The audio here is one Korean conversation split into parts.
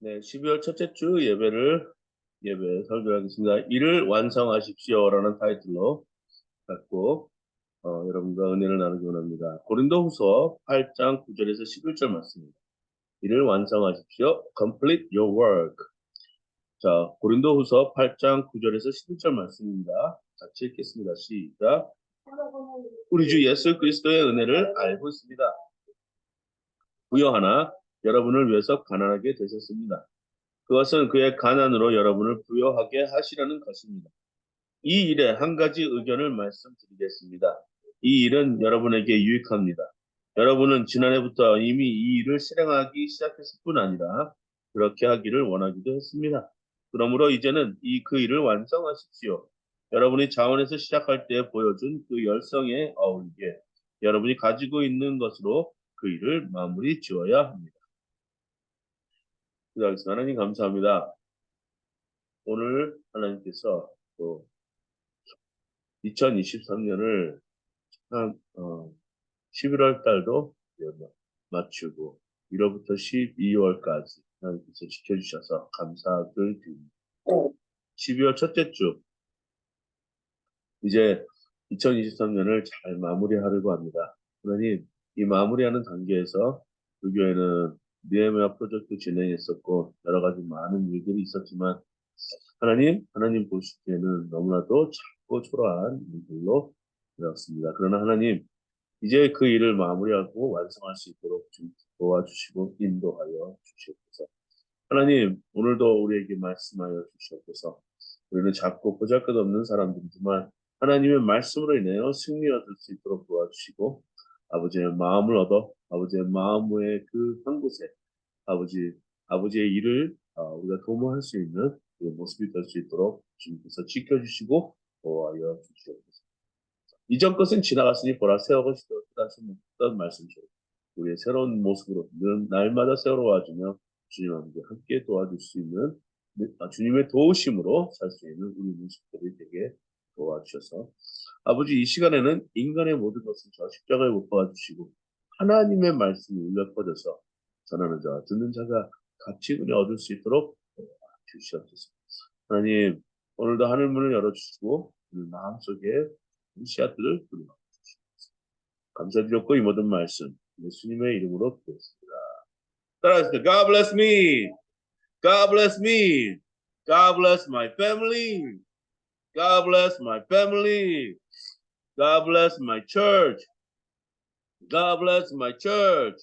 네, 12월 첫째 주 예배 설교하겠습니다. 이를 완성하십시오라는 타이틀로 갖고 여러분과 은혜를 나누기 원합니다. 고린도후서 8장 9절에서 11절 말씀입니다. 이를 완성하십시오. Complete your work. 자, 고린도후서 8장 9절에서 11절 말씀입니다. 같이 읽겠습니다. 시작. 우리 주 예수 그리스도의 은혜를 알고 있습니다. 부여하나 여러분을 위해서 가난하게 되셨습니다. 그것은 그의 가난으로 여러분을 부여하게 하시려는 것입니다. 이 일에 한 가지 의견을 말씀드리겠습니다. 이 일은 여러분에게 유익합니다. 여러분은 지난해부터 이미 이 일을 실행하기 시작했을 뿐 아니라 그렇게 하기를 원하기도 했습니다. 그러므로 이제는 그 일을 완성하십시오. 여러분이 자원에서 시작할 때 보여준 그 열성에 어울리게 여러분이 가지고 있는 것으로 그 일을 마무리 지어야 합니다. 기도하겠습니다. 하나님 감사합니다. 오늘 하나님께서 또 2023년을 한 11월 달도 맞추고 1월부터 12월까지 하나님께서 지켜주셔서 감사를 드립니다. 12월 첫째 주 이제 2023년을 잘 마무리하려고 합니다. 하나님, 이 마무리하는 단계에서 우리 교회는 느헤미야 프로젝트 진행했었고 여러 가지 많은 일들이 있었지만 하나님 보시기에는 너무나도 작고 초라한 일들로 되었습니다. 그러나 하나님, 이제 그 일을 마무리하고 완성할 수 있도록 좀 도와주시고 인도하여 주시옵소서. 하나님, 오늘도 우리에게 말씀하여 주시옵소서. 우리는 작고 보잘것없는 사람들이지만 하나님의 말씀으로 인하여 승리 얻을 수 있도록 도와주시고 아버지의 마음을 얻어 아버지의 마음의 그 한 곳에 아버지의 일을 우리가 도모할 수 있는 그 모습이 될 수 있도록 주님께서 지켜주시고 도와여 주시옵소서. 이전 것은 지나갔으니 보라 새 것이 되었다 말씀처럼 우리의 새로운 모습으로 날마다 새로워지며 주님 함께 도와줄 수 있는 주님의 도우심으로 살 수 있는 우리 모습들이 되게 도와주셔서 아버지 이 시간에는 인간의 모든 것을 저 십자가에 못 박아주시고 하나님의 말씀이 울려 퍼져서 전하는 자와 듣는 자가 같이 은혜 얻을 수 있도록 주시옵소서. 하나님 오늘도 하늘 문을 열어주시고 우리 마음속에 씨앗들을 뿌려 주시옵소서. 감사드렸고 이 모든 말씀 예수님의 이름으로 기도했습니다. 따라하시죠. God bless me. God bless me. God bless my family. God bless my family. God bless my church. God bless my church.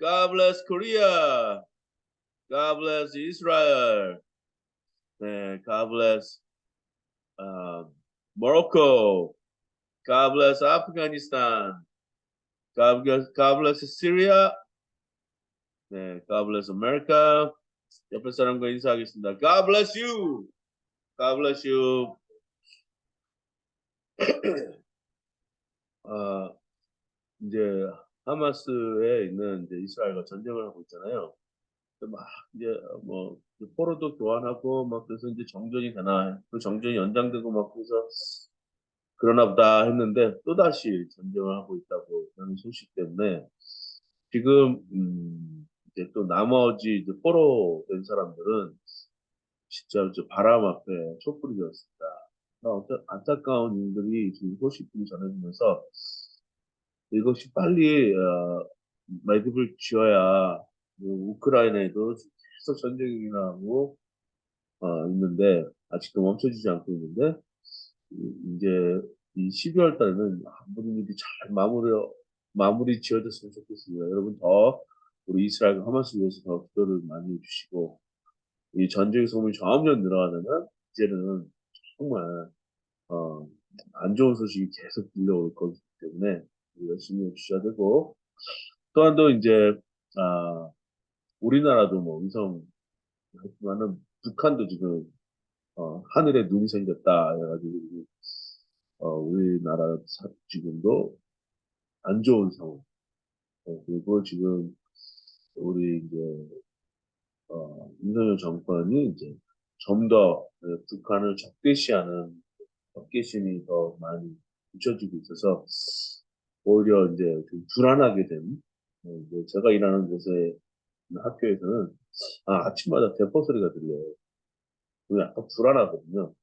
God bless Korea. God bless Israel. 네, God bless Morocco. God bless Afghanistan. God bless Syria. 네, God bless America. 옆에 사람과 인사하겠습니다. God bless you. God bless you. 이제 하마스에 있는 이제 이스라엘과 전쟁을 하고 있잖아요. 막 이제 뭐 포로도 교환하고 막 그래서 이제 정전이 되나 그 정전이 연장되고 막 그래서 그러나 보다 했는데 또 다시 전쟁을 하고 있다고 하는 소식 때문에 지금 이제 또 나머지 이제 포로 된 사람들은 진짜 이제 바람 앞에 촛불이 되었습니다. 안타까운 일들이 지금 소식들이 전해지면서 이것이 빨리 매듭을 지어야 우크라이나에도 계속 전쟁이 일어나고 있는데 아직도 멈춰지지 않고 있는데 이제 이 12월 달에는 모든 일이 잘 마무리 지어졌으면 좋겠습니다. 여러분 더 우리 이스라엘과 하마스 위해서 더 기도를 많이 해주시고 이 전쟁 소문이 점점 늘어나면 이제는 정말 어, 안 좋은 소식이 계속 들려올 거기 때문에 열심히 해주셔야 되고 또한 또 이제 우리나라도 뭐 위성 했지만은 북한도 지금 하늘에 눈이 생겼다 해가지고 우리나라 지금도 안 좋은 상황. 그리고 지금 우리 이제 윤석열 정권이 이제 좀 더 북한을 적대시하는 적개심이 더 많이 붙여지고 있어서 오히려 이제 좀 불안하게 된 이제 제가 일하는 곳에 학교에서는 아침마다 대포 소리가 들려요. 그게 약간 불안하거든요.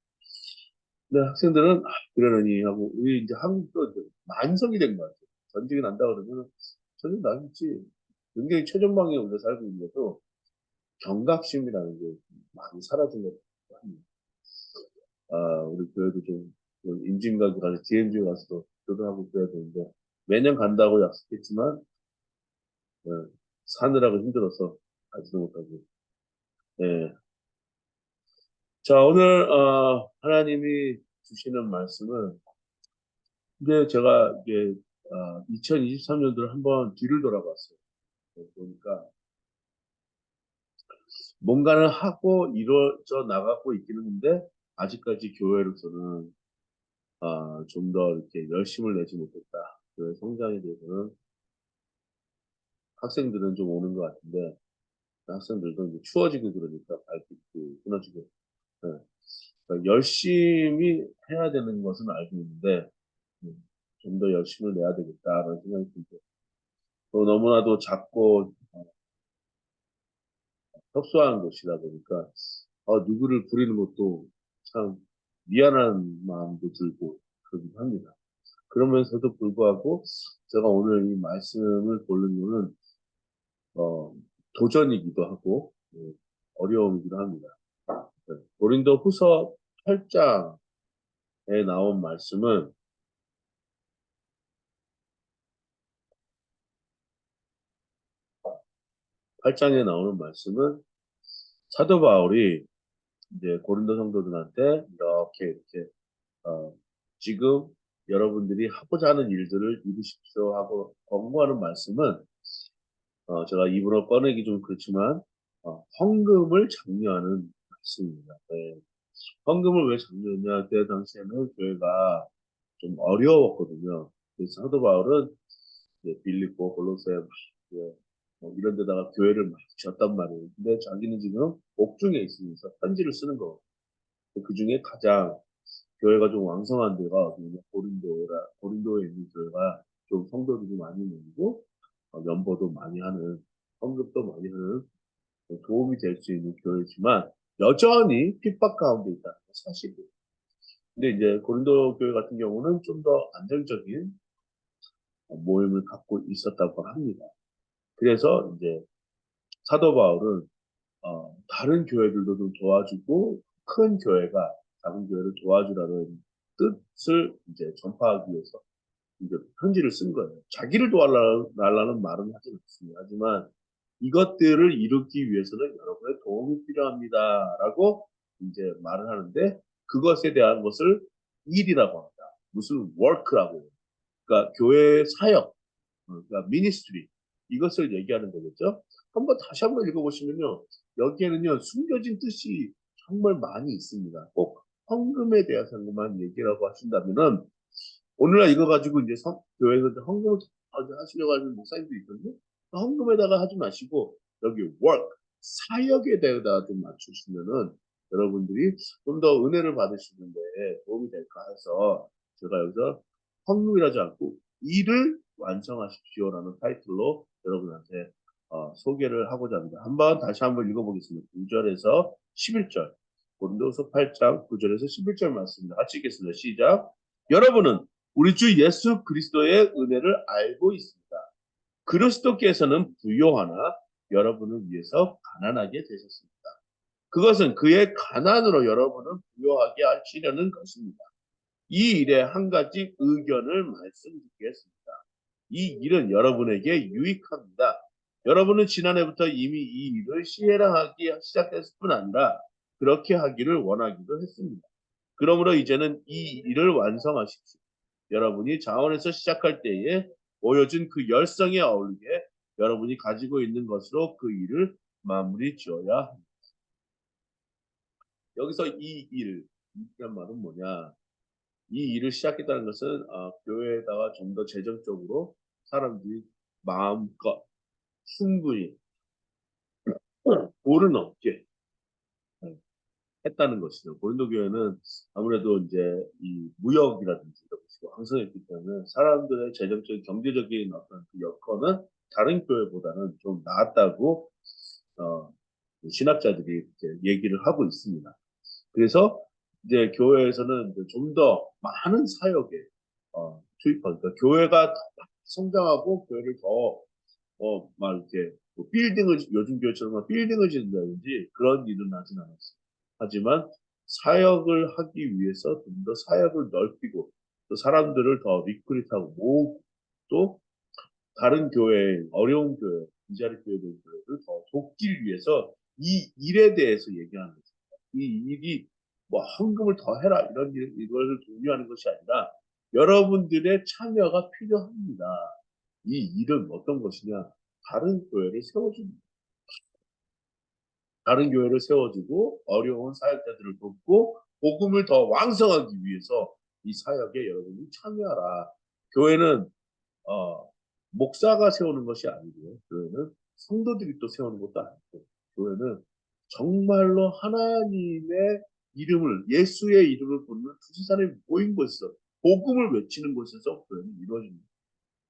근데 학생들은 그러느니 하고 우리 이제 한국도 이제 만성이 된 것 같아요. 전쟁이 난다 그러면 전쟁 나겠지. 굉장히 최전방에 우리가 살고 있는데도 경각심이라는 게 많이 사라진 것 같아요. 우리 교회도 좀 임진각에 가서 DMZ에 가서도 교도하고 그래야 되는데 매년 간다고 약속했지만 예, 사느라고 힘들어서 가지도 못하고. 예. 자, 오늘 하나님이 주시는 말씀은 이제 제가 이게 2023년도를 한번 뒤를 돌아봤어요. 보니까 뭔가를 하고 이루어져 나가고 있기는 한데 아직까지 교회로서는 좀 더 이렇게 열심을 내지 못했다. 교회 성장에 대해서는 학생들은 좀 오는 것 같은데 학생들도 이제 추워지고 그러니까 발빛도 끊어지고. 네. 그러니까 열심히 해야 되는 것은 알고 있는데 좀 더 열심을 내야 되겠다라는 생각이 들고 또 너무나도 작고 협소한 곳이다 보니까 누구를 부리는 것도 참 미안한 마음도 들고 그러기도 합니다. 그러면서도 불구하고 제가 오늘 이 말씀을 고른 이유는 어, 도전이기도 하고 어려움이기도 합니다. 네. 고린도 후서 8장에 나온 말씀은 8장에 나오는 말씀은 사도 바울이 이제 고린도 성도들한테 이렇게 어, 지금 여러분들이 하고자 하는 일들을 이루십시오 하고 권고하는 말씀은 제가 입으로 꺼내기 좀 그렇지만 헌금을 장려하는 말씀입니다. 네. 헌금을 왜 장려했냐? 그때 당시에는 교회가 좀 어려웠거든요. 그래서 사도 바울은 이제 빌립보, 골로새 막 이제 이런 데다가 교회를 막 지었단 말이에요. 근데 자기는 지금 옥중에 있으면서 편지를 쓰는 거. 그 중에 가장 교회가 좀 왕성한 데가 어디냐? 고린도에 있는 교회가 좀 성도들이 많이 모이고 연보도 많이 하는 헌금도 많이 하는 도움이 될 수 있는 교회지만 여전히 핍박 가운데 있다는 게 사실이에요. 근데 이제 고린도 교회 같은 경우는 좀 더 안정적인 모임을 갖고 있었다고 합니다. 그래서 이제 사도 바울은 다른 교회들도 좀 도와주고 큰 교회가 작은 교회를 도와주라는 뜻을 이제 전파하기 위해서 이제 편지를 쓴 거예요. 자기를 도와달라는 말은 하지 않습니다. 하지만 이것들을 이루기 위해서는 여러분의 도움이 필요합니다라고 이제 말을 하는데 그것에 대한 것을 일이라고 합니다. 무슨 work라고 해요. 그러니까 교회의 사역, 그러니까 미니스트리 이것을 얘기하는 거겠죠. 다시 한번 읽어보시면요. 여기에는요 숨겨진 뜻이 정말 많이 있습니다. 꼭 헌금에 대해서만 얘기라고 하신다면은 오늘날 이거 가지고 이제 교회에서 이제 헌금을 하시려고 하는 목사님도 있거든요. 헌금에다가 하지 마시고 여기 work 사역에 대해서 좀 맞추시면은 여러분들이 좀 더 은혜를 받으시는데 도움이 될까 해서 제가 여기서 헌금이라지 않고 일을 완성하십시오라는 타이틀로 여러분한테 소개를 하고자 합니다. 다시 한번 읽어보겠습니다. 9절에서 11절. 고린도서 8장 9절에서 11절 말씀입니다. 같이 읽겠습니다. 시작. 여러분은 우리 주 예수 그리스도의 은혜를 알고 있습니다. 그리스도께서는 부요하나 여러분을 위해서 가난하게 되셨습니다. 그것은 그의 가난으로 여러분을 부요하게 하시려는 것입니다. 이 일에 한 가지 의견을 말씀드리겠습니다. 이 일은 여러분에게 유익합니다. 여러분은 지난해부터 이미 이 일을 시행하기 시작했을 뿐 아니라 그렇게 하기를 원하기도 했습니다. 그러므로 이제는 이 일을 완성하십시오. 여러분이 자원에서 시작할 때에 보여준 그 열성에 어울리게 여러분이 가지고 있는 것으로 그 일을 마무리 지어야 합니다. 여기서 이 일, 이란 말은 뭐냐? 이 일을 시작했다는 것은 교회에다가 좀 더 재정적으로 사람들이 마음껏 충분히 돈을 넘게 했다는 것이죠. 고린도 교회는 아무래도 이제 이 무역이라든지 이런 것이 왕성했기 때문에 사람들의 재정적인 경제적인 어떤 그 여건은 다른 교회보다는 좀 나았다고 어, 신학자들이 이렇게 얘기를 하고 있습니다. 그래서 이제 교회에서는 좀 더 많은 사역에 투입하니까 교회가 더 성장하고 교회를 더 막 이렇게 뭐 빌딩을 요즘 교회처럼 막 빌딩을 짓는다든지 그런 일은 하진 않았어요. 하지만 사역을 하기 위해서 좀 더 사역을 넓히고 또 사람들을 더 리크릿하고 모으고 또 다른 교회, 어려운 교회, 이자리 교회들 교회를 더 돕기 위해서 이 일에 대해서 얘기하는 거죠. 이 일이 뭐 헌금을 더 해라 이런 이걸 독려하는 것이 아니라 여러분들의 참여가 필요합니다. 이 일은 어떤 것이냐? 다른 교회를 세워줍니다. 다른 교회를 세워주고 어려운 사역자들을 돕고 복음을 더 왕성하기 위해서 이 사역에 여러분이 참여하라. 교회는 어, 목사가 세우는 것이 아니고요. 교회는 성도들이 또 세우는 것도 아니고 교회는 정말로 하나님의 이름을 예수의 이름을 부르는 두 사람이 모인 곳에서 복음을 외치는 곳에서 교회는 이루어집니다.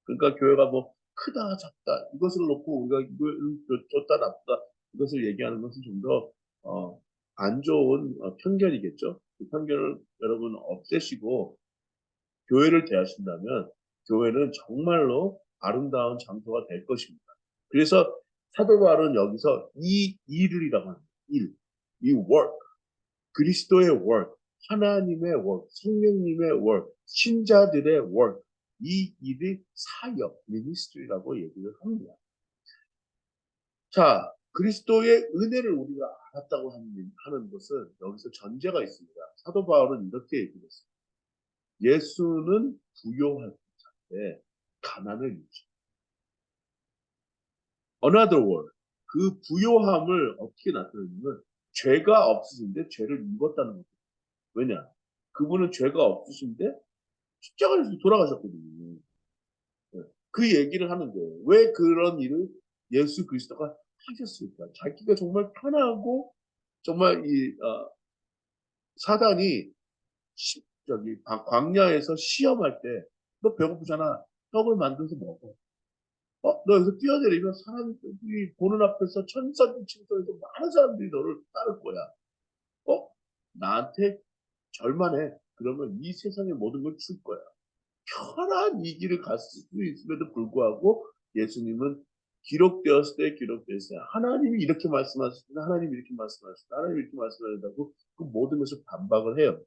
그러니까 교회가 뭐 크다 작다 이것을 놓고 우리가 이걸 좋다 나쁘다 이것을 얘기하는 것은 좀 더 안 좋은 편견이겠죠. 그 편견을 여러분 없애시고 교회를 대하신다면 교회는 정말로 아름다운 장소가 될 것입니다. 그래서 사도 바울은 여기서 이 일이라고 합니다. 이 work, 그리스도의 work, 하나님의 work, 성령님의 work, 신자들의 work, 이 일이 사역, 미니스트리라고 얘기를 합니다. 자, 그리스도의 은혜를 우리가 알았다고 하는 것은 여기서 전제가 있습니다. 사도 바울은 이렇게 얘기를 했습니다. 예수는 부요할 때 가난을 입죠. Another word. 그 부요함을 어떻게 나타내냐면 죄가 없으신데 죄를 입었다는 거죠. 왜냐? 그분은 죄가 없으신데 십자가에서 돌아가셨거든요. 네. 그 얘기를 하는 거예요. 왜 그런 일을 예수 그리스도가 하셨을까? 자기가 정말 편하고 정말 사단이 광야에서 시험할 때 너 배고프잖아. 떡을 만들어서 먹어. 너 여기서 뛰어내리면 사람들이 보는 앞에서 천사들 칭송해서 많은 사람들이 너를 따를 거야. 어? 나한테 절만해. 그러면 이 세상의 모든 걸 줄 거야. 편한 이 길을 갈 수 있음에도 불구하고 예수님은 기록되었을 때 기록되었어요. 하나님이 이렇게 말씀하셨다. 하나님이 이렇게 말씀하셨다. 하나님이 이렇게 말씀하셨다고 그 모든 것을 반박을 해요.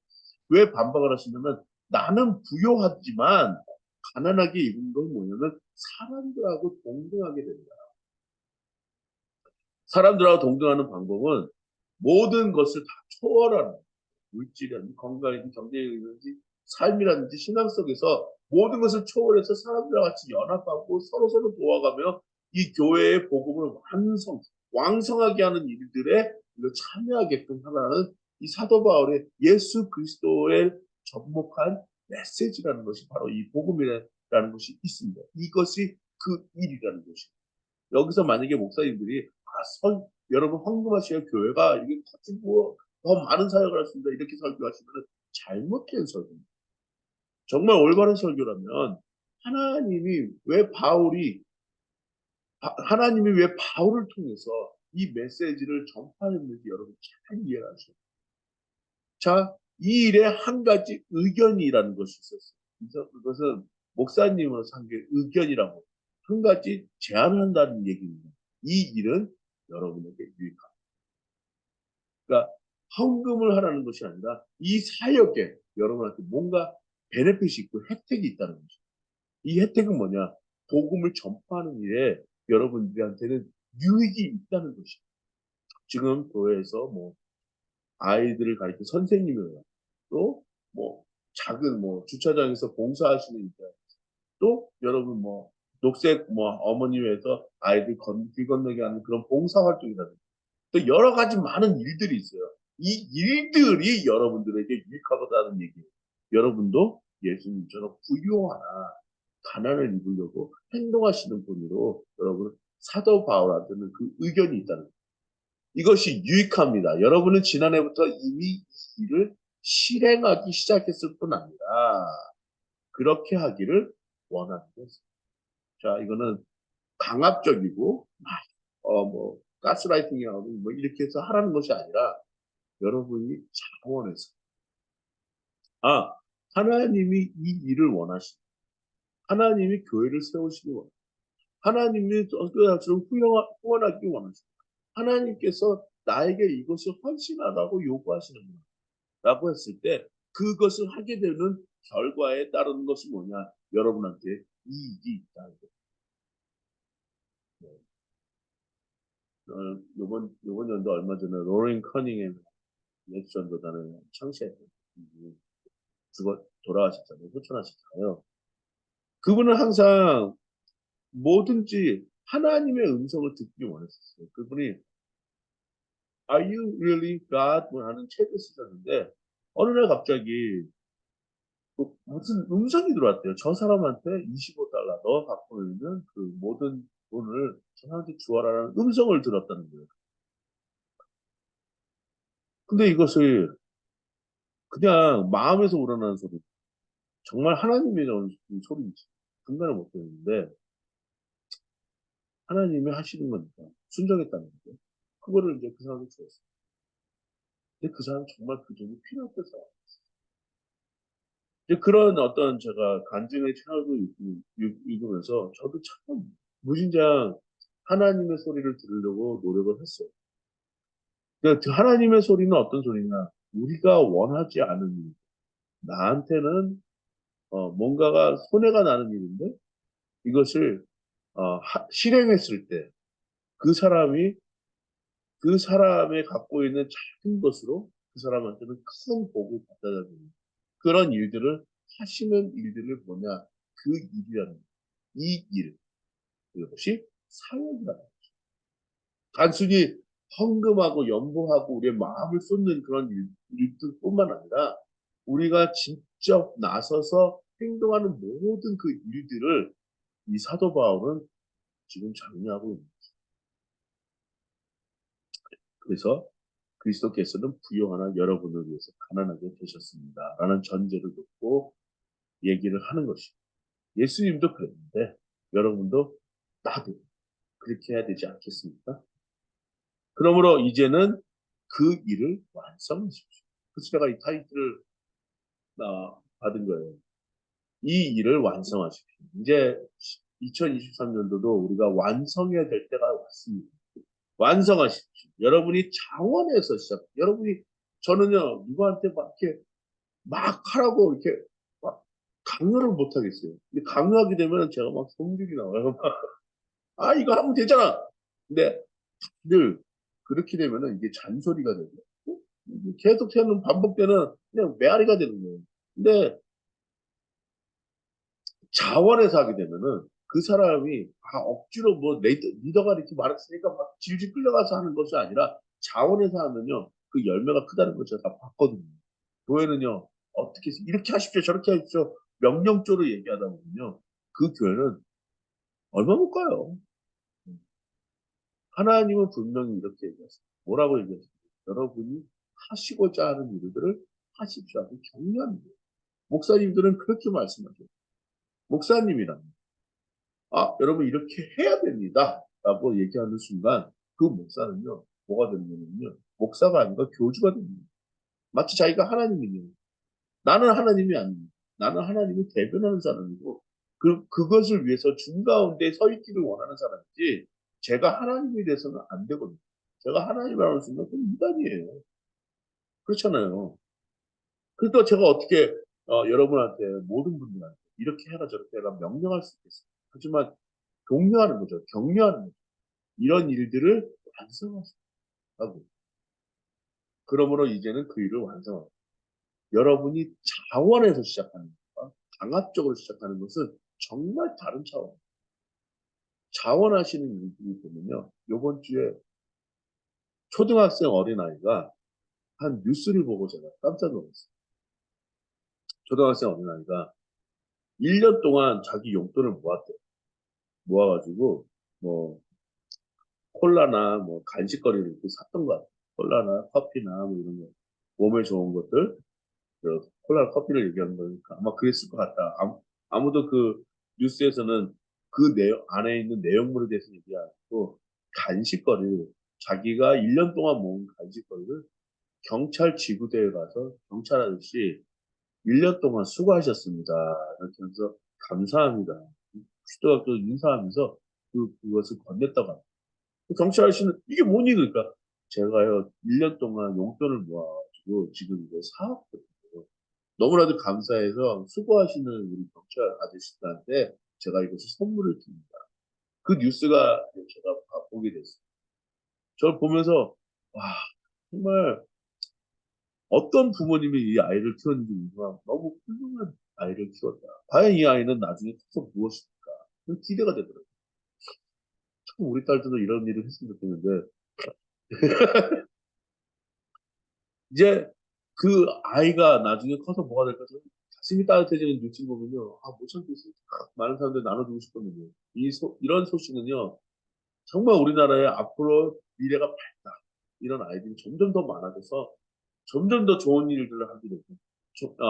왜 반박을 하시냐면 나는 부요하지만 가난하게 입은 건 뭐냐면 사람들하고 동등하게 된다. 사람들하고 동등하는 방법은 모든 것을 다 초월하는 물질이라든지 건강이든지 경제이든지 삶이라든지 신앙 속에서 모든 것을 초월해서 사람들과 같이 연합하고 서로서로 도와가며 이 교회의 복음을 왕성하게 하는 일들에 참여하게끔 하라는 이 사도 바울의 예수 그리스도에 접목한 메시지라는 것이 바로 이 복음이라는 것이 있습니다. 이것이 그 일이라는 것입니다. 여기서 만약에 목사님들이 여러분 황금하시오 교회가 이게 커지고 더 많은 사역을 할 수 있다 이렇게 설교하시면 잘못된 설교입니다. 정말 올바른 설교라면 하나님이 왜 바울을 통해서 이 메시지를 전파했는지 여러분 잘 이해하셔야 돼요. 자, 이 일에 한 가지 의견이라는 것이 있었어요. 그래서 그것은 목사님으로서 한 게 의견이라고 한 가지 제안한다는 얘기입니다. 이 일은 여러분에게 유익합니다. 그러니까 헌금을 하라는 것이 아니라 이 사역에 여러분한테 뭔가 베네핏이 있고 혜택이 있다는 거죠. 이 혜택은 뭐냐? 복음을 전파하는 일에 여러분들한테는 유익이 있다는 것이죠. 지금 교회에서 뭐 아이들을 가르치는 선생님이나 또뭐 작은 뭐 주차장에서 봉사하시는 이들 또 여러분 뭐 녹색 뭐 어머니회에서 아이들 길 건너게 하는 그런 봉사 활동이라든지 또 여러 가지 많은 일들이 있어요. 이 일들이 여러분들에게 유익하다는 얘기예요. 여러분도 예수님처럼 부유하나 가난을 입으려고 행동하시는 분으로 여러분 사도 바울한테는 그 의견이 있다는 거예요. 이것이 유익합니다. 여러분은 지난해부터 이미 이 일을 실행하기 시작했을 뿐 아니라 그렇게 하기를 원하는 것입니다. 자, 이거는 강압적이고 뭐 가스라이팅이라고 뭐 이렇게 해서 하라는 것이 아니라 여러분이 자원해서 아 하나님이 이 일을 원하시 하나님이 교회를 세우시기 원 하나님이 어떻게처럼 후원하기 원하시 하나님께서 나에게 이것을 헌신하라고 요구하시는구나 라고 했을 때 그것을 하게 되는 결과에 따르는 것이 뭐냐 여러분한테 이익이 있다. 요번 연도 얼마 전에 로렌 커닝햄 예수전도단을 창시했던 죽어 돌아가셨잖아요. 호천하셨잖아요. 그분은 항상 뭐든지 하나님의 음성을 듣기 원했었어요. 그분이 Are you really God? 하는 책을 쓰셨는데 어느 날 갑자기 무슨 음성이 들어왔대요. 저 사람한테 25달러 너 갖고 있는 그 모든 돈을 저 사람한테 주어라라는 음성을 들었다는 거예요. 근데 이것을 그냥 마음에서 우러나는 소리 정말 하나님의 소리인지 분간을 못했는데 하나님이 하시는 거니까 순종했다는 거죠. 그거를 이제 그 사람이 주었어요. 근데 그 사람 정말 그 돈이 필요했어서 이제 그런 어떤 제가 간증의 책을 읽으면서 저도 참 무진장 하나님의 소리를 들으려고 노력을 했어요. 그러니까 그 하나님의 소리는 어떤 소리냐? 우리가 원하지 않은 일, 나한테는 뭔가가 손해가 나는 일인데 이것을 실행했을 때 그 사람이 그 사람의 갖고 있는 작은 것으로 그 사람한테는 큰 복을 갖다 주는 그런 일들을 하시는 일들을 뭐냐 그 일이라는 거예요. 이 일, 그것이 사역이다. 단순히 헌금하고 연보하고 우리의 마음을 쏟는 그런 일들뿐만 아니라 우리가 직접 나서서 행동하는 모든 그 일들을 이 사도 바울은 지금 장려하고 있는 거죠. 그래서 그리스도께서는 부요하나 여러분을 위해서 가난하게 되셨습니다. 라는 전제를 놓고 얘기를 하는 것이 예수님도 그랬는데 여러분도 나도 그렇게 해야 되지 않겠습니까? 그러므로 이제는 그 일을 완성하십시오. 그래서 제가 이 타이틀을 받은 거예요. 이 일을 완성하십시오. 이제 2023년도도 우리가 완성해야 될 때가 왔습니다. 완성하십시오. 여러분이 자원해서 시작. 여러분이 저는요 누구한테 막 이렇게 막 하라고 이렇게 막 강요를 못 하겠어요. 근데 강요하게 되면 제가 막 성질이 나와요. 아 이거 하면 되잖아. 근데 늘 그렇게 되면은 이게 잔소리가 되고 계속 하는 반복되는 그냥 메아리가 되는 거예요. 근데 자원해서 하게 되면은 그 사람이 억지로 뭐 리더가 이렇게 말했으니까 막 질질 끌려가서 하는 것이 아니라 자원해서 하면요 그 열매가 크다는 걸 제가 다 봤거든요. 교회는요 어떻게 이렇게 하십시오 저렇게 하십시오 명령조로 얘기하다 보면요 그 교회는 얼마 못 가요. 하나님은 분명히 이렇게 얘기했어요. 뭐라고 얘기했어요? 여러분이 하시고자 하는 일들을 하십시오 하고 격려하는 거예요. 목사님들은 그렇게 말씀하죠. 목사님이란 여러분 이렇게 해야 됩니다. 라고 얘기하는 순간 그 목사는요. 뭐가 되느냐면요. 목사가 아니라 교주가 됩니다. 마치 자기가 하나님이에요. 나는 하나님이 아닙니다. 나는 하나님을 대변하는 사람이고 그것을 위해서 중가운데 서 있기를 원하는 사람이지 제가 하나님이 돼서는 안 되거든요. 제가 하나님이라고 하는 순간 그건 인간이에요. 그렇잖아요. 그러니까 제가 어떻게 여러분한테 모든 분들한테 이렇게 해라 저렇게 해라 명령할 수 있겠어요. 하지만 독려하는 거죠. 격려하는 거죠. 이런 일들을 완성하고 그러므로 이제는 그 일을 완성하고 여러분이 자원해서 시작하는 것과 강압적으로 시작하는 것은 정말 다른 차원. 자원하시는 일들이 보면요. 이번 주에 초등학생 어린아이가 한 뉴스를 보고 제가 깜짝 놀랐어요. 초등학생 어린아이가 1년 동안 자기 용돈을 모았대요. 모아가지고 뭐 콜라나 뭐 간식거리를 이렇게 샀던 것 같아요. 콜라나 커피나 뭐 이런 거 몸에 좋은 것들 콜라 커피를 얘기하는 거니까 아마 그랬을 것 같다. 아무도 그 뉴스에서는 그 내용 안에 있는 내용물에 대해서 얘기하고 간식거리 자기가 1년 동안 모은 간식거리를 경찰 지구대에 가서 경찰 아저씨 1년 동안 수고하셨습니다. 이렇게 하면서 감사합니다. 초등학교 인사하면서 그것을 건넸다고 합니다. 경찰 아저씨는 이게 뭐니? 그러니까 제가요 1년 동안 용돈을 모아가지고 지금 이거 사왔거든요. 너무나도 감사해서 수고하시는 우리 경찰 아저씨들한테 제가 이것을 선물을 드립니다. 그 뉴스가 제가 보게 됐어요. 저를 보면서 와 정말 어떤 부모님이 이 아이를 키웠는지 모르지만 너무 훌륭한 아이를 키웠다. 과연 이 아이는 나중에 커서 무엇일까? 그 기대가 되더라고요. 참 우리 딸들도 이런 일을 했으면 좋겠는데 이제 그 아이가 나중에 커서 뭐가 될까 좀 가슴이 따뜻해지는 뉴스 보면요. 아, 못 참겠어요. 많은 사람들 나눠주고 싶거든요. 이런 소식은요. 정말 우리나라의 앞으로 미래가 밝다. 이런 아이들이 점점 더 많아져서 점점 더 좋은 일들을 하게 되고,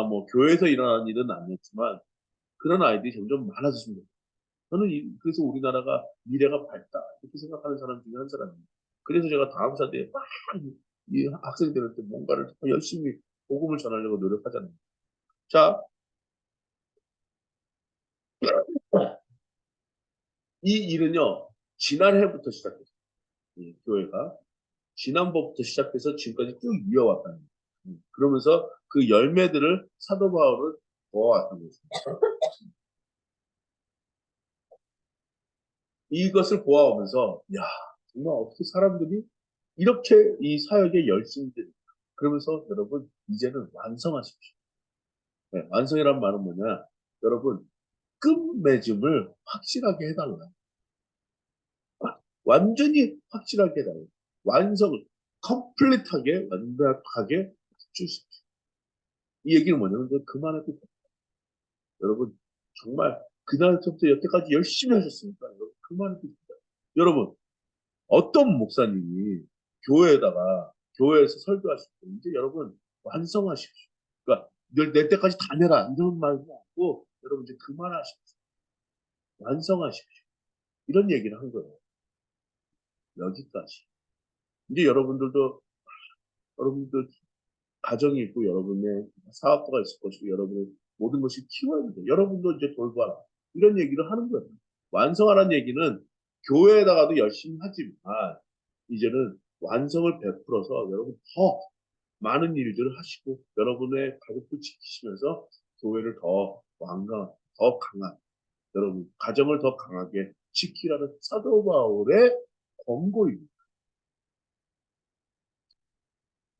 뭐, 교회에서 일어나는 일은 아니었지만, 그런 아이들이 점점 많아졌습니다. 저는 그래서 우리나라가 미래가 밝다. 이렇게 생각하는 사람 중에 한 사람입니다. 그래서 제가 다음 사대에 막 이 학생들한테 뭔가를 더 열심히 복음을 전하려고 노력하잖아요. 자, 이 일은요, 지난해부터 시작했어요. 이 교회가. 지난번부터 시작해서 지금까지 쭉 이어왔다는 거예요. 그러면서 그 열매들을 사도 바울은 보아왔던 것입니다. 이것을 보아오면서, 야, 정말 어떻게 사람들이 이렇게 이 사역에 열심히 됩니까? 그러면서 여러분, 이제는 완성하십시오. 네, 완성이란 말은 뭐냐? 여러분, 끝맺음을 확실하게 해달라. 완전히 확실하게 해달라. 완성을, 컴플릿하게, 완벽하게 해주십시오. 이 얘기는 뭐냐면, 그만해도 여러분, 정말 그날부터 여태까지 열심히 하셨으니까 여러분, 그만해도 됩니다. 여러분, 어떤 목사님이 교회에서 설교하실 때 이제 여러분 완성하십시오. 그러니까 내 때까지 다 내라 이런 말도 없고 여러분 이제 그만하십시오. 완성하십시오. 이런 얘기를 한 거예요. 여기까지. 이제 여러분들 가정이 있고 여러분의 사업부가 있을 것이고 여러분의 모든 것이 키워야 돼. 여러분도 이제 돌봐라. 이런 얘기를 하는 거예요. 완성하라는 얘기는 교회에다가도 열심히 하지만 이제는 완성을 베풀어서 여러분 더 많은 일들을 하시고 여러분의 가족도 지키시면서 교회를 더 완강, 더 강한 여러분 가정을 더 강하게 지키라는 사도 바울의 권고입니다.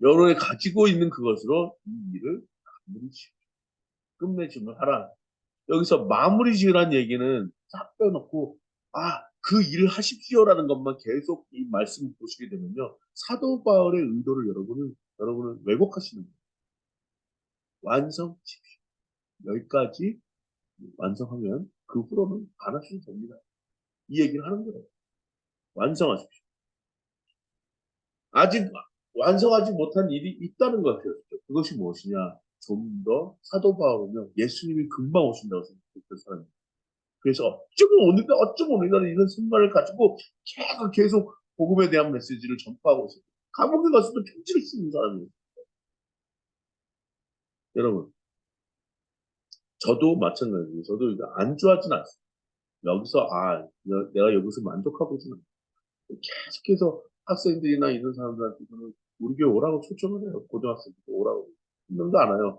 여러분이 가지고 있는 그것으로 이 일을 마무리 지으 끝맺음을 하라. 여기서 마무리 지으라는 얘기는 싹 빼놓고 그 일을 하십시오라는 것만 계속 이 말씀을 보시게 되면요. 사도 바울의 의도를 여러분은 왜곡하시는 거예요. 완성 여기까지 완성하면 그 후로는 안 하셔도 됩니다. 이 얘기를 하는 거예요. 완성하십시오. 아직 완성하지 못한 일이 있다는 것이었죠. 그것이 무엇이냐? 좀 더 사도 바울은요. 예수님이 금방 오신다고 생각했던 사람입니다. 그래서 어쩌면 우리나라 이런 생각을 가지고 계속 복음에 대한 메시지를 전파하고 있어요. 감옥에 가서도 편지를 쓰는 사람이에요. 여러분, 저도 마찬가지예요. 저도 이거 안주하진 않습니다. 여기서, 내가 여기서 만족하고 있지는 않아요. 계속해서 학생들이나 이런 사람들한테는 우리 교회 오라고 초청을 해요. 고등학생들 오라고. 한 명도 안 와요.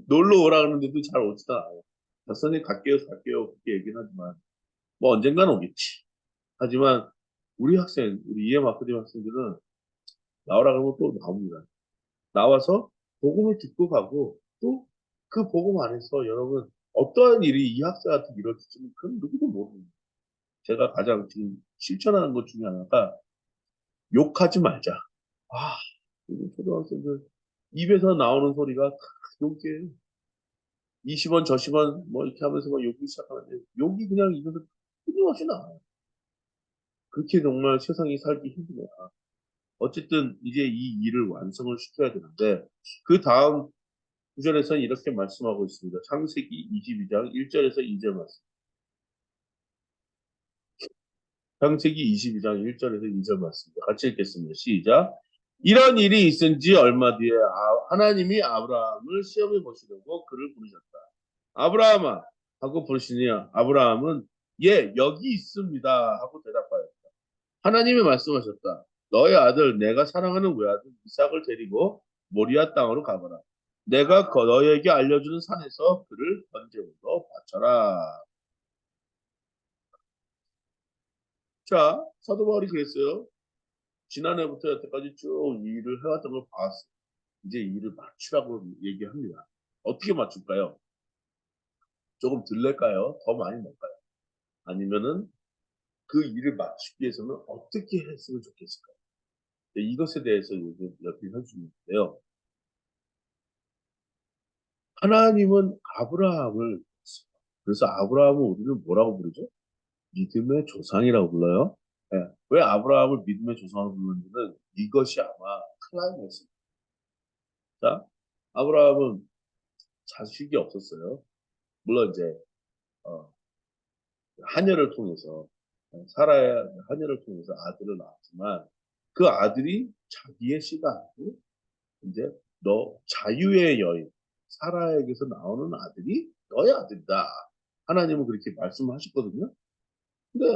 놀러 오라 그러는데도 잘 오지도 않아요. 선생님 갈게요. 그렇게 얘기는 하지만, 뭐 언젠가는 오겠지. 하지만 우리 EM 아카데미 학생들은 나오라 그러면 또 나옵니다. 나와서 복음을 듣고 가고 또 그 복음 안에서 여러분 어떠한 일이 이 학생한테 이루어질지는 그건 누구도 모릅니다. 제가 가장 지금 실천하는 것 중에 하나가 욕하지 말자. 아, 요즘 초등학생들 입에서 나오는 소리가 다 욕이에요. 20원 저시원 뭐 이렇게 하면서 막 욕이 시작하는데 욕이 그냥 입에서 끊임없이 나와요. 그렇게 정말 세상이 살기 힘드네요. 어쨌든 이제 이 일을 완성을 시켜야 되는데 그 다음 구절에서 이렇게 말씀하고 있습니다. 창세기 22장 1절에서 2절 말씀. 창세기 22장 1절에서 2절 말씀입니다. 같이 읽겠습니다. 시작. 이런 일이 있은 지 얼마 뒤에 하나님이 아브라함을 시험해 보시려고 그를 부르셨다. 아브라함아 하고 부르시니 아브라함은 예 여기 있습니다 하고 대답하였다. 하나님이 말씀하셨다. 너의 아들 내가 사랑하는 외아들 이삭을 데리고 모리아 땅으로 가거라. 내가 너에게 알려주는 산에서 그를 번제물로 바쳐라. 자, 사도 바울이 그랬어요. 지난해부터 여태까지 쭉 이 일을 해왔던 걸 봤어요. 이제 이 일을 맞추라고 얘기합니다. 어떻게 맞출까요? 조금 덜 낼까요? 더 많이 낼까요? 아니면은 그 일을 맞추기 위해서는 어떻게 했으면 좋겠을까요? 네, 이것에 대해서 요즘 얘기해 주는데요. 하나님은 아브라함을 그래서 아브라함을 우리는 뭐라고 부르죠? 믿음의 조상이라고 불러요. 예. 왜 아브라함을 믿음의 조상으로 부르는지는 이것이 아마 클라이맥스입니다. 자, 아브라함은 자식이 없었어요. 물론 이제 어, 하녀를 통해서 사라의 하녀를 통해서 아들을 낳았지만 그 아들이 자기의 씨가 아니고 이제 너 자유의 여인 사라에게서 나오는 아들이 너의 아들이다. 하나님은 그렇게 말씀하셨거든요. 근데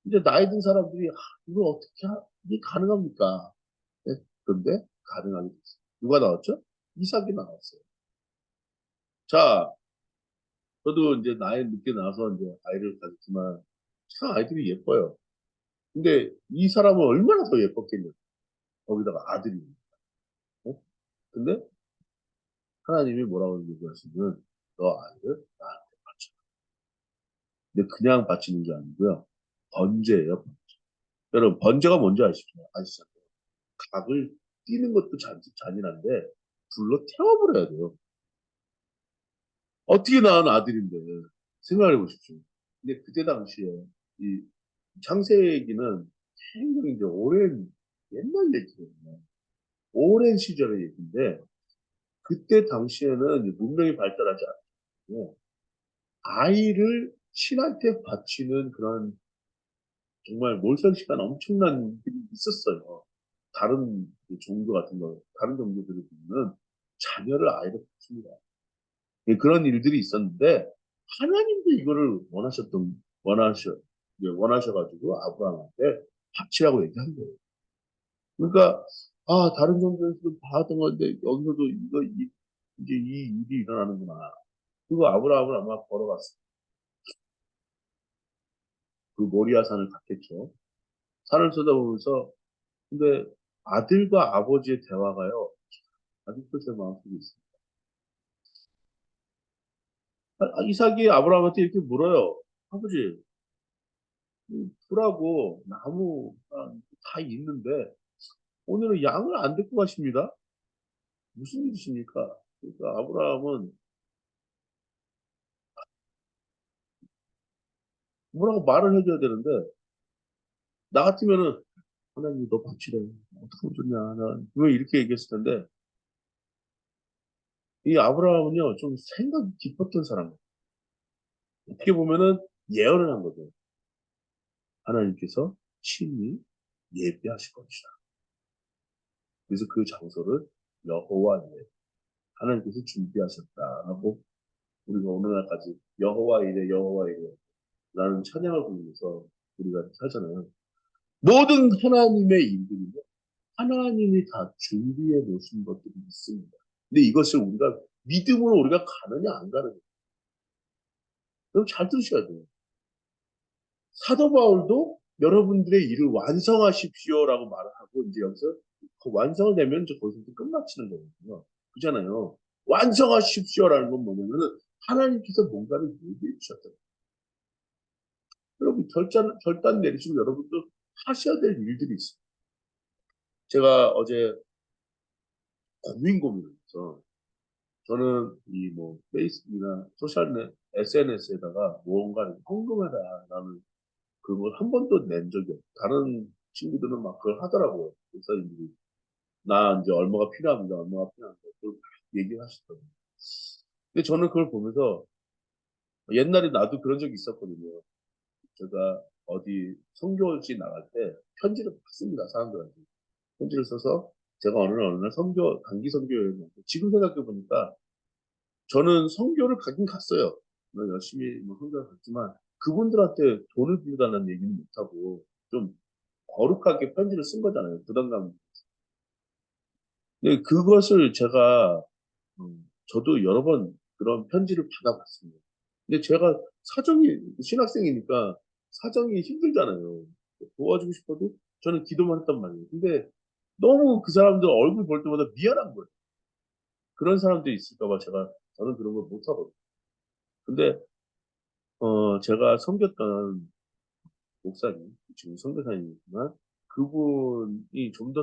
이제 나이 든 사람들이 이거 어떻게 이게 가능합니까? 네, 그런데 가능하게 됐어요. 누가 나왔죠? 이삭이 나왔어요. 자, 저도 이제 나이 늦게 나서 이제 아이를 가졌지만 참 아이들이 예뻐요. 근데 이 사람은 얼마나 더 예뻤겠냐. 거기다가 아들이. 어? 근데 하나님이 뭐라고 얘기하시면 너 아이를 나한테 바쳐. 근데 그냥 바치는 게 아니고요. 번제예요. 여러분 번제가 뭔지 아시죠? 각을 띄는 것도 잔인한데 불로 태워버려야 돼요. 어떻게 낳은 아들인데 생각해 보십시오. 근데 그때 당시에 이 창세기는 굉장히 이제 오랜 옛날 얘기거든요. 오랜 시절의 얘기인데 그때 당시에는 이제 문명이 발달하지 않고 아이를 신한테 바치는 그런 정말 몰상식한 엄청난 일이 있었어요. 다른 종교 같은 거, 다른 종교들을 보면 자녀를 아이로 바칩니다. 예, 그런 일들이 있었는데 하나님도 이거를 원하셔가지고 아브라함한테 바치라고 얘기한 거예요. 그러니까 다른 종교에서도 봐왔던 건데 여기서도 이제 이 일이 일어나는구나. 그리고 아브라함을 아마 걸어갔어요. 그 모리아 산을 갔겠죠. 산을 쳐다보면서 근데 아들과 아버지의 대화가요. 아직도 제 마음속에 있어요. 이삭이 아브라함한테 이렇게 물어요. 아버지, 풀하고 나무가 다 있는데 오늘은 양을 안 데리고 가십니다. 무슨 일이십니까? 그러니까 아브라함은 뭐라고 말을 해줘야 되는데 나 같으면은 하나님 너 바치래. 어떻게 하면 좋냐. 왜 이렇게 얘기했을 텐데 이 아브라함은요 좀 생각이 깊었던 사람. 어떻게 보면은 예언을 한 거죠. 하나님께서 친히 예비하실 것이다. 그래서 그 장소를 여호와 이레 하나님께서 준비하셨다라고 우리가 오늘날까지 여호와 이레 여호와 이레 라는 찬양을 부르면서 우리가 이렇게 하잖아요. 모든 하나님의 일들은요. 하나님이 다 준비해 놓으신 것들이 있습니다. 근데 이것을 우리가 믿음으로 우리가 가느냐 안 가느냐. 그럼 잘 들으셔야 돼요. 사도 바울도 여러분들의 일을 완성하십시오라고 말을 하고 이제 여기서 그 완성을 되면 이제 거기서 끝마치는 거거든요. 그잖아요. 완성하십시오라는 건 뭐냐면은 하나님께서 뭔가를 얘기해 주셨다. 여러분 결단 내리시고 여러분도 하셔야 될 일들이 있어요. 제가 어제 고민해서 저는 이 뭐 페이스북이나 SNS에다가 무언가를 헌금해라라는 그걸 한 번도 낸 적이 없어요. 다른 친구들은 막 그걸 하더라고요. 목사님들이 나 이제 얼마가 필요합니다. 얼마가 필요합니다. 그걸 막 얘기를 하시더라고요. 근데 저는 그걸 보면서 옛날에 나도 그런 적이 있었거든요. 제가 어디 선교지 나갈 때 편지를 받습니다. 사람들한테. 편지를 써서 제가 어느 날 단기 선교여행, 지금 생각해 보니까 저는 선교를 가긴 갔어요. 뭐 열심히 뭐 선교를 갔지만 그분들한테 돈을 빌려달라는 얘기는 못하고 좀 거룩하게 편지를 쓴 거잖아요. 부담감. 근데 그것을 제가 저도 여러 번 그런 편지를 받아봤습니다. 근데 제가 사정이 신학생이니까 사정이 힘들잖아요. 도와주고 싶어도 저는 기도만 했단 말이에요. 근데 너무 그 사람들 얼굴 볼 때마다 미안한 거예요. 그런 사람들이 있을까 봐 저는 그런 걸 못하거든요. 근데 제가 섬겼던 목사님, 지금 선교사님이지만 그분이 좀 더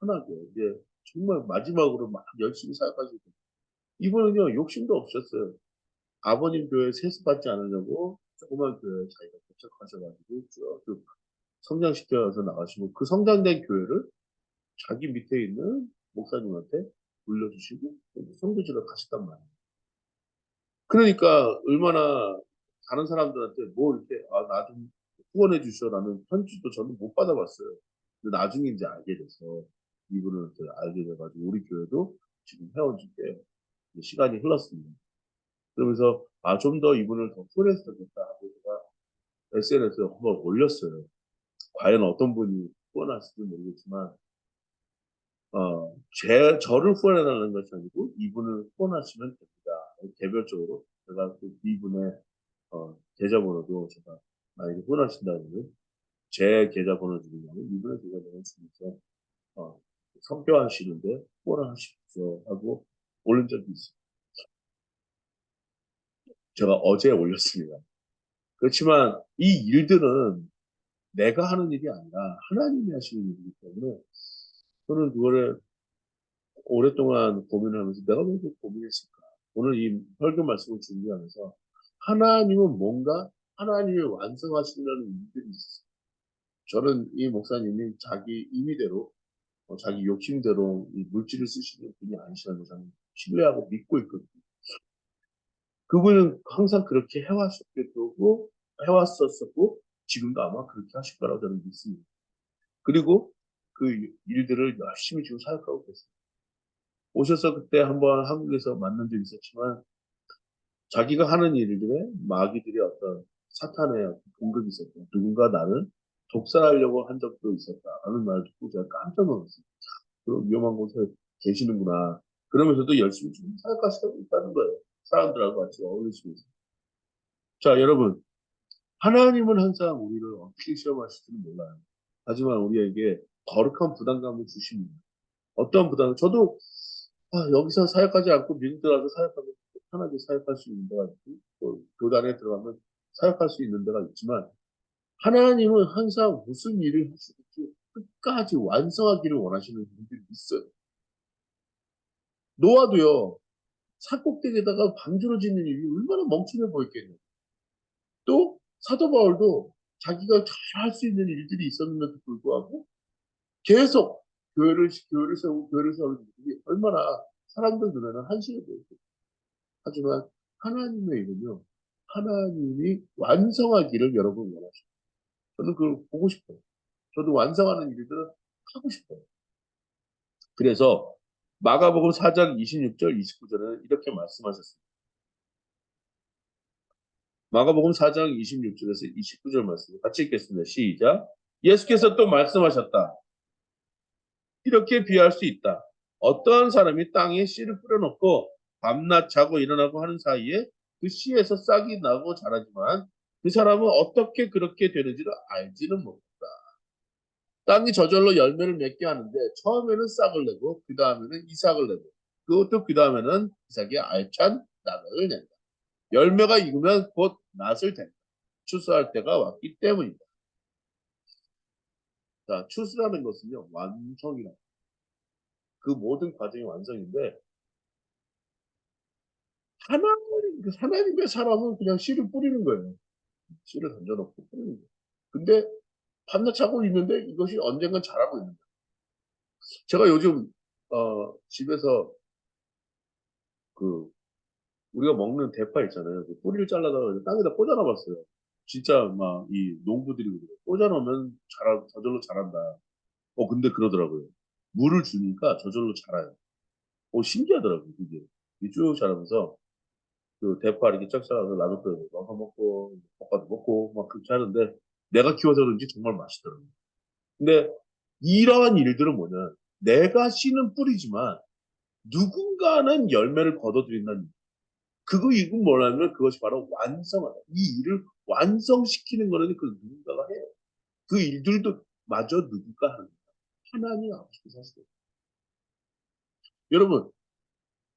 편하게 이제 정말 마지막으로 막 열심히 사역하시고 이분은요 욕심도 없으셨어요. 아버님 교회 세습받지 않으려고 조그만 교회 자기가 개척하셔가지고 쭉 성장시켜서 나가시고 그 성장된 교회를 자기 밑에 있는 목사님한테 물려주시고 선교지를 가셨단 말이에요. 그러니까 얼마나 다른 사람들한테 뭐 이렇게 나 좀 후원해 주셔라는 편지도 저는 못 받아봤어요. 근데 나중에 이제 알게 돼서 이분을 이제 알게 돼가지고 우리 교회도 지금 회원 중에 시간이 흘렀습니다. 그러면서 좀 더 이분을 더 후원했어야겠다 하고 제가 SNS에 한번 올렸어요. 과연 어떤 분이 후원하실지 모르겠지만 저를 후원해달라는 것이 아니고 이분을 후원하시면 됩니다. 개별적으로 제가 그 이분의 계좌번호도 제가 만약에 후원하신다면 제 계좌번호 드리면 이분의 계좌번호 주면서 성교하시는데 후원하십시오 하고 올린 적이 있어요. 제가 어제 올렸습니다. 그렇지만 이 일들은 내가 하는 일이 아니라 하나님이 하시는 일이기 때문에 저는 그거를 오랫동안 고민을 하면서 내가 왜 이렇게 고민했을까? 오늘 이 설교 말씀을 준비하면서 하나님은 뭔가 하나님을 완성하시려는 일들이 있어요. 저는 이 목사님이 자기 임의대로 자기 욕심대로 이 물질을 쓰시는 분이 아니시라는 저는 신뢰하고 믿고 있거든요. 그분은 항상 그렇게 해왔었고 해왔었고 지금도 아마 그렇게 하실 거라고 저는 믿습니다. 그리고 그 일들을 열심히 지금 사역하고 계세요. 오셔서 그때 한번 한국에서 만난 적이 있었지만 자기가 하는 일들에 마귀들이 어떤 사탄의 어떤 공격이 있었다. 누군가 나를 독살하려고 한 적도 있었다라는 말을 듣고 제가 깜짝 놀랐어요. 그런 위험한 곳에 계시는구나. 그러면서도 열심히 좀 사역하시고 있다는 거예요. 사람들하고 같이 어울리시면서. 자, 여러분. 하나님은 항상 우리를 어떻게 시험하실지는 몰라요. 하지만 우리에게 거룩한 부담감을 주십니다. 어떤 부담? 저도 여기서 사역하지 않고 미국 들어가서 사역하면 편하게 사역할 수 있는 데가 있고 또 교단에 들어가면 사역할 수 있는 데가 있지만 하나님은 항상 무슨 일을 하시든지 끝까지 완성하기를 원하시는 분들이 있어요. 노아도요. 산꼭대기에다가 방주를 짓는 일이 얼마나 멍청해 보였겠냐. 또 사도 바울도 자기가 잘 할 수 있는 일들이 있었는데도 불구하고 계속 교회를 세우는 일이 얼마나 사람들 눈에는 한심해 보였겠냐. 하지만 하나님의 일은요. 하나님이 완성하기를 여러분 원하십니다. 저는 그걸 보고 싶어요. 저도 완성하는 일들을 하고 싶어요. 그래서 마가복음 4장 26절, 29절에는 이렇게 말씀하셨습니다. 마가복음 4장 26절에서 29절 말씀 같이 읽겠습니다. 시작. 예수께서 또 말씀하셨다. 이렇게 비유할 수 있다. 어떠한 사람이 땅에 씨를 뿌려놓고 밤낮 자고 일어나고 하는 사이에 그 씨에서 싹이 나고 자라지만 그 사람은 어떻게 그렇게 되는지를 알지는 못한다. 땅이 저절로 열매를 맺게 하는데 처음에는 싹을 내고 그 다음에는 이삭을 내고 그것도 그 다음에는 이삭이 알찬 나을 낸다. 열매가 익으면 곧 낫을 댄다. 추수할 때가 왔기 때문이다. 자, 추수라는 것은요, 완성이다. 그 모든 과정이 완성인데 하나님의 사람은 그냥 씨를 뿌리는 거예요. 씨를 던져놓고 뿌리는 거예요. 근데 밤낮 자고 있는데 이것이 언젠간 자라고 있는 거예요. 제가 요즘 집에서 그 우리가 먹는 대파 있잖아요. 그 뿌리를 잘라다가 땅에다 꽂아놔봤어요. 진짜 막 이 농부들이 그래요. 꽂아놓으면 저절로 자란다. 근데 그러더라고요. 물을 주니까 저절로 자라요. 신기하더라고요, 그게. 이쭉 자라면서 그 대파 이렇게 쫙 잘라서 라면 끓여 넣어서 먹고 볶아도 먹고 막 그렇게 하는데 내가 키워서 그런지 정말 맛있더라고요. 근데 이러한 일들은 뭐냐? 내가 씨는 뿌리지만 누군가는 열매를 거둬들인다는 이건 뭐냐면 그것이 바로 완성하다. 이 일을 완성시키는 거는 그 누군가가 해요. 그 일들도 마저 누군가 하는 거예요. 하나님 아버지께서 하시고 여러분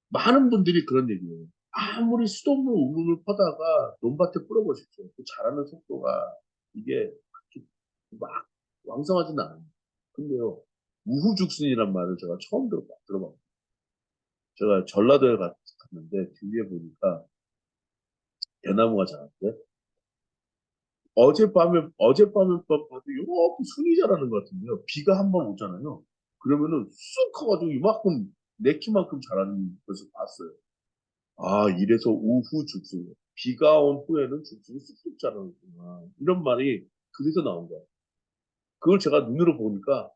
많은 분들이 그런 얘기예요. 아무리 수돗물 우물을 퍼다가 논밭에 뿌려보십시오. 그 자라는 속도가 이게 그렇게 막 왕성하지는 않아요. 근데요, 우후죽순이란 말을 제가 처음 들어봤어요. 제가 전라도에 갔는데 뒤에 보니까 대나무가 자랐대. 어젯밤에 봐도 이렇게 순이 자라는 것 같은데요. 비가 한 번 오잖아요. 그러면은 쑥 커가지고 이만큼 내 키만큼 자라는 것을 봤어요. 아, 이래서 우후 죽순. 비가 온 후에는 죽순이 쑥쑥 자라는구나. 이런 말이 그래서 나온 거예요. 그걸 제가 눈으로 보니까,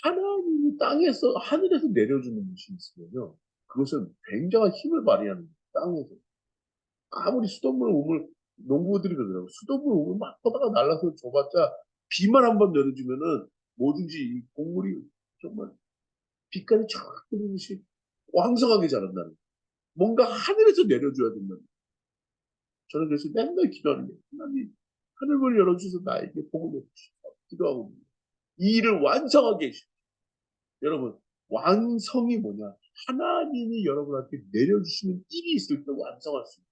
하나님이 땅에서, 하늘에서 내려주는 것이 있으면요. 그것은 굉장한 힘을 발휘하는 거예요. 땅에서. 아무리 수돗물 우물, 농부들이 그러더라고요. 수돗물 우물 막 퍼다가 날라서 줘봤자, 비만 한 번 내려주면은 뭐든지 이 곡물이 정말 빛깔이 쫙 흐르듯이 왕성하게 자란다는 거예요. 뭔가 하늘에서 내려줘야 된다는 거예요. 저는 그래서 맨날 기도하는 거예요. 하나님, 하늘을 열어주셔서 나에게 복을 내주시고 기도하고 있는 거예요. 이 일을 완성하게 해주시고. 여러분, 완성이 뭐냐? 하나님이 여러분한테 내려주시는 일이 있을 때 완성할 수 있어요.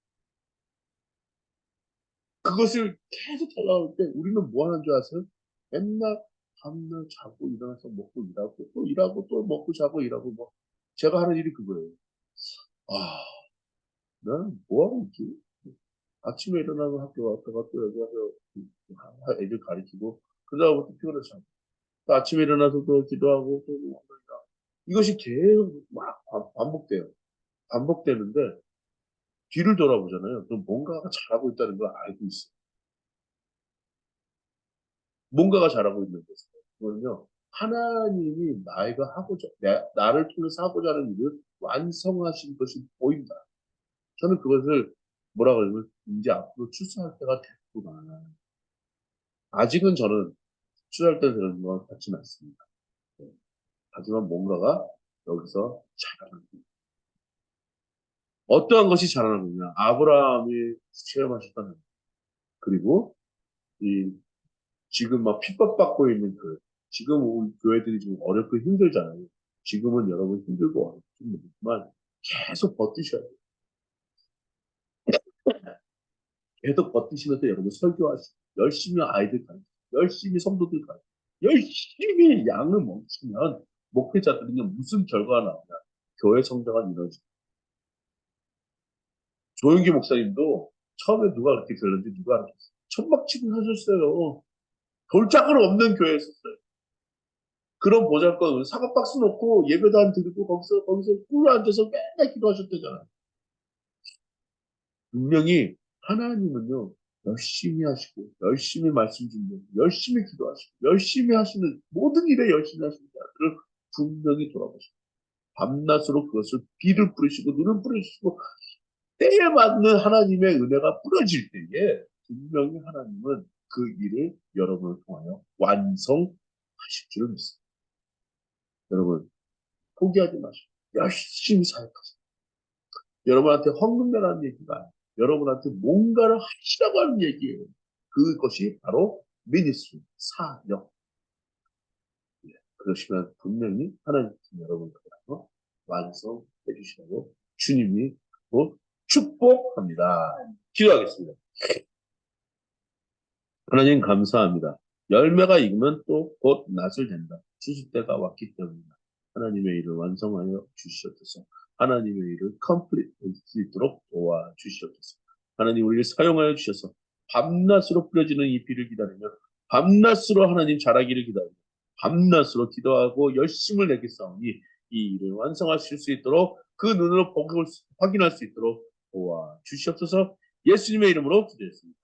그것을 계속 잘 나올 때 우리는 뭐 하는 줄 아세요? 맨날 밤낮 자고 일어나서 먹고 일하고 또 일하고 또 먹고 자고 일하고 뭐 제가 하는 일이 그거예요. 아, 나는 뭐 하고 있지? 아침에 일어나면 학교 갔다가 또 여기 와서 애들 가르치고 그러다부터 피곤해서 또 아침에 일어나서 또 기도하고 또 뭐 이것이 계속 막 반복돼요. 반복되는데 뒤를 돌아보잖아요. 그럼 뭔가가 잘하고 있다는 걸 알고 있어요. 뭔가가 잘하고 있는 거죠. 그거는요. 하나님이 나이가 나를 통해서 하고자 하는 일을 완성하신 것이 보인다. 저는 그것을 뭐라 그러면 이제 앞으로 출산할 때가 됐구나. 아직은 저는 출산할 때 그런 것 같지는 않습니다. 네. 하지만 뭔가가 여기서 자라는 거예요. 어떠한 것이 자라나느냐? 아브라함이 체험하셨다는 거예요. 그리고 이 지금 막 핍박받고 있는 지금 우리 교회들이 좀 어렵고 힘들잖아요. 지금은 여러분 힘들고 어렵지만 계속 버티셔야 돼요. 계속 버티시면서 여러분 설교하시고 열심히 아이들 가르치고 열심히 성도들 가르치고 열심히 양을 먹이면 목회자들은요 무슨 결과가 나오냐? 교회 성장은 이루어지고 조용기 목사님도 처음에 누가 그렇게 들었는지 누가 알았어요. 천막치고 하셨어요. 돌짝을 없는 교회였었어요. 그런 보잘것 사과 박스 놓고 예배도 안 드리고 거기서 꿀 앉아서 맨날 기도하셨대잖아요. 분명히 하나님은요 열심히 하시고 열심히 말씀 듣고 열심히 기도하시고 열심히 하시는 모든 일에 열심히 하시는 자들을 분명히 돌아보시고 밤낮으로 그것을 비를 뿌리시고 눈을 뿌리시고 때에 맞는 하나님의 은혜가 뿌려질 때에 분명히 하나님은 그 일을 여러분을 통하여 완성하실 줄을 믿습니다. 여러분 포기하지 마시고 열심히 사역하세요. 여러분한테 헌금내라는 얘기가 아니에요. 여러분한테 뭔가를 하시라고 하는 얘기예요. 그것이 바로 미니스트리, 사역. 그러시면 분명히 하나님께서 여러분들을 완성해 주시라고 주님이 축복합니다. 기도하겠습니다. 하나님 감사합니다. 열매가 익으면 또 곧 낫을 된다. 추수 때가 왔기 때문이다. 하나님의 일을 완성하여 주시옵소서. 하나님의 일을 컴플리트 할 수 있도록 도와주시옵소서. 하나님 우리를 사용하여 주셔서 밤낮으로 뿌려지는 이 비를 기다리며 밤낮으로 하나님 자라기를 기다리며 밤낮으로 기도하고 열심을 내겠사오니 이 일을 완성하실 수 있도록 그 눈으로 확인할 수 있도록 도와주시옵소서. 예수님의 이름으로 기도했습니다.